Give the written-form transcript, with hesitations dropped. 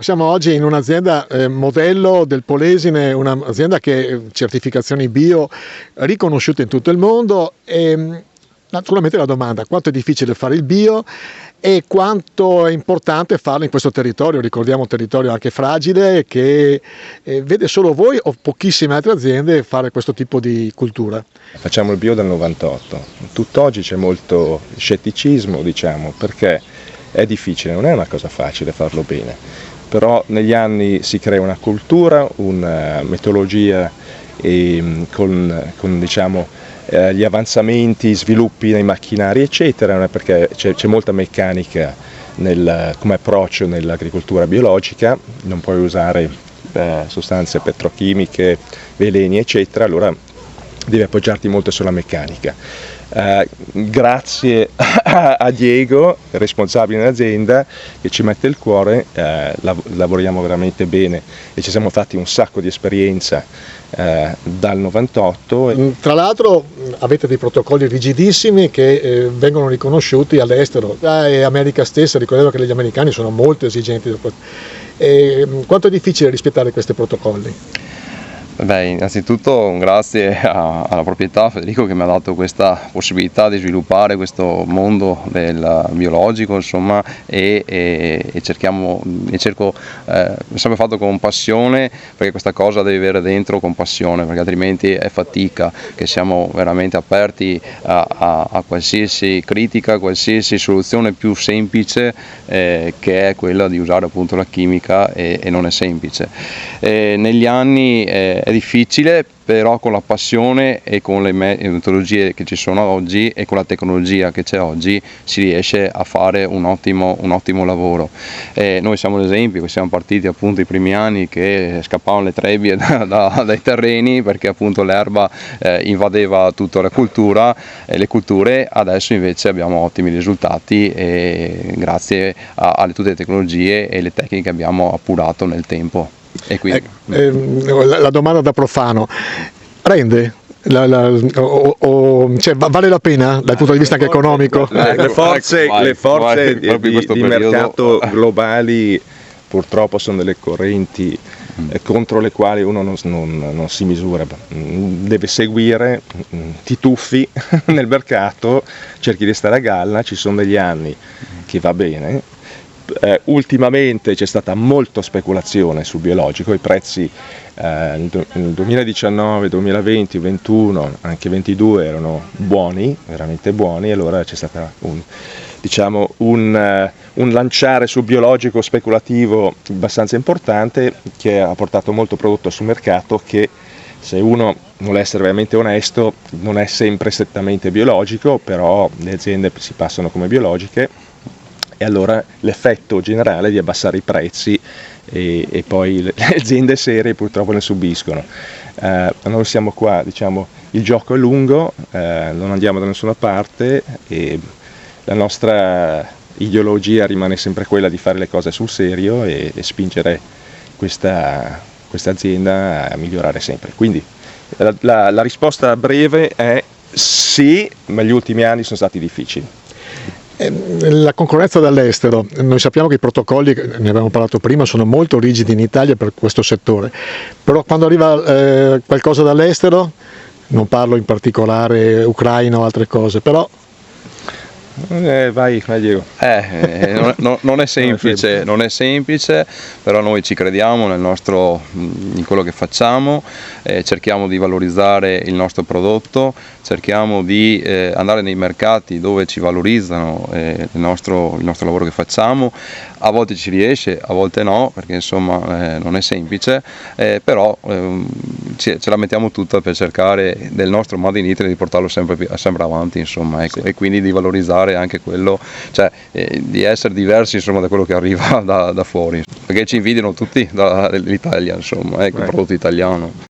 Siamo oggi in un'azienda modello del Polesine, un'azienda che certificazioni bio riconosciute in tutto il mondo e naturalmente la domanda: quanto è difficile fare il bio e quanto è importante farlo in questo territorio? Ricordiamo un territorio anche fragile che vede solo voi o pochissime altre aziende fare questo tipo di cultura. Facciamo il bio dal 98, tutt'oggi c'è molto scetticismo, diciamo, perché è difficile, non è una cosa facile farlo bene, però negli anni si crea una cultura, una metodologia e con diciamo, gli avanzamenti, sviluppi nei macchinari eccetera, perché c'è molta meccanica come approccio nell'agricoltura biologica, non puoi usare sostanze petrochimiche, veleni eccetera, allora devi appoggiarti molto sulla meccanica. Grazie a Diego, responsabile dell'azienda, che ci mette il cuore, lavoriamo veramente bene e ci siamo fatti un sacco di esperienza dal 98. Tra l'altro avete dei protocolli rigidissimi che vengono riconosciuti all'estero, e America stessa, ricordo che gli americani sono molto esigenti. Quanto è difficile rispettare questi protocolli? Beh, innanzitutto grazie alla proprietà Federico che mi ha dato questa possibilità di sviluppare questo mondo del biologico, insomma, e cerco sempre fatto con passione, perché questa cosa devi avere dentro con passione, perché altrimenti è fatica, che siamo veramente aperti a qualsiasi critica, a qualsiasi soluzione più semplice, che è quella di usare appunto la chimica, e non è semplice. Negli anni è difficile, però con la passione e con le metodologie che ci sono oggi e con la tecnologia che c'è oggi si riesce a fare un ottimo lavoro. Noi siamo l'esempio, che siamo partiti appunto i primi anni che scappavano le trebbie dai terreni, perché appunto l'erba invadeva tutta la cultura e le culture. Adesso invece abbiamo ottimi risultati grazie a tutte le tecnologie e le tecniche che abbiamo appurato nel tempo. E quindi... la domanda da profano: rende? Cioè, vale la pena dal punto di vista anche economico? Le forze di mercato globali purtroppo sono delle correnti contro le quali uno non si misura, deve seguire, ti tuffi nel mercato, cerchi di stare a galla, ci sono degli anni che va bene. Ultimamente c'è stata molta speculazione sul biologico, i prezzi nel 2019, 2020, 2021, anche 2022 erano buoni, veramente buoni, e allora c'è stato un lanciare sul biologico speculativo abbastanza importante, che ha portato molto prodotto sul mercato che, se uno vuole essere veramente onesto, non è sempre strettamente biologico, però le aziende si passano come biologiche. E allora l'effetto generale è di abbassare i prezzi e poi le aziende serie purtroppo ne subiscono. Noi siamo qua, diciamo, il gioco è lungo, non andiamo da nessuna parte e la nostra ideologia rimane sempre quella di fare le cose sul serio e spingere questa azienda a migliorare sempre. Quindi la risposta breve è sì, ma gli ultimi anni sono stati difficili. La concorrenza dall'estero, noi sappiamo che i protocolli, ne abbiamo parlato prima, sono molto rigidi in Italia per questo settore, però quando arriva qualcosa dall'estero, non parlo in particolare Ucraina o altre cose, però... Vai Diego. Non è semplice, però noi ci crediamo in quello che facciamo, cerchiamo di valorizzare il nostro prodotto, cerchiamo di andare nei mercati dove ci valorizzano il nostro lavoro che facciamo. A volte ci riesce, a volte no, perché insomma non è semplice, però ce la mettiamo tutta per cercare del nostro Made in Italy di portarlo sempre avanti, insomma, ecco. Sì. E quindi di valorizzare anche quello, cioè di essere diversi, insomma, da quello che arriva da fuori, perché ci invidiano tutti dall'Italia, insomma, ecco, il prodotto italiano.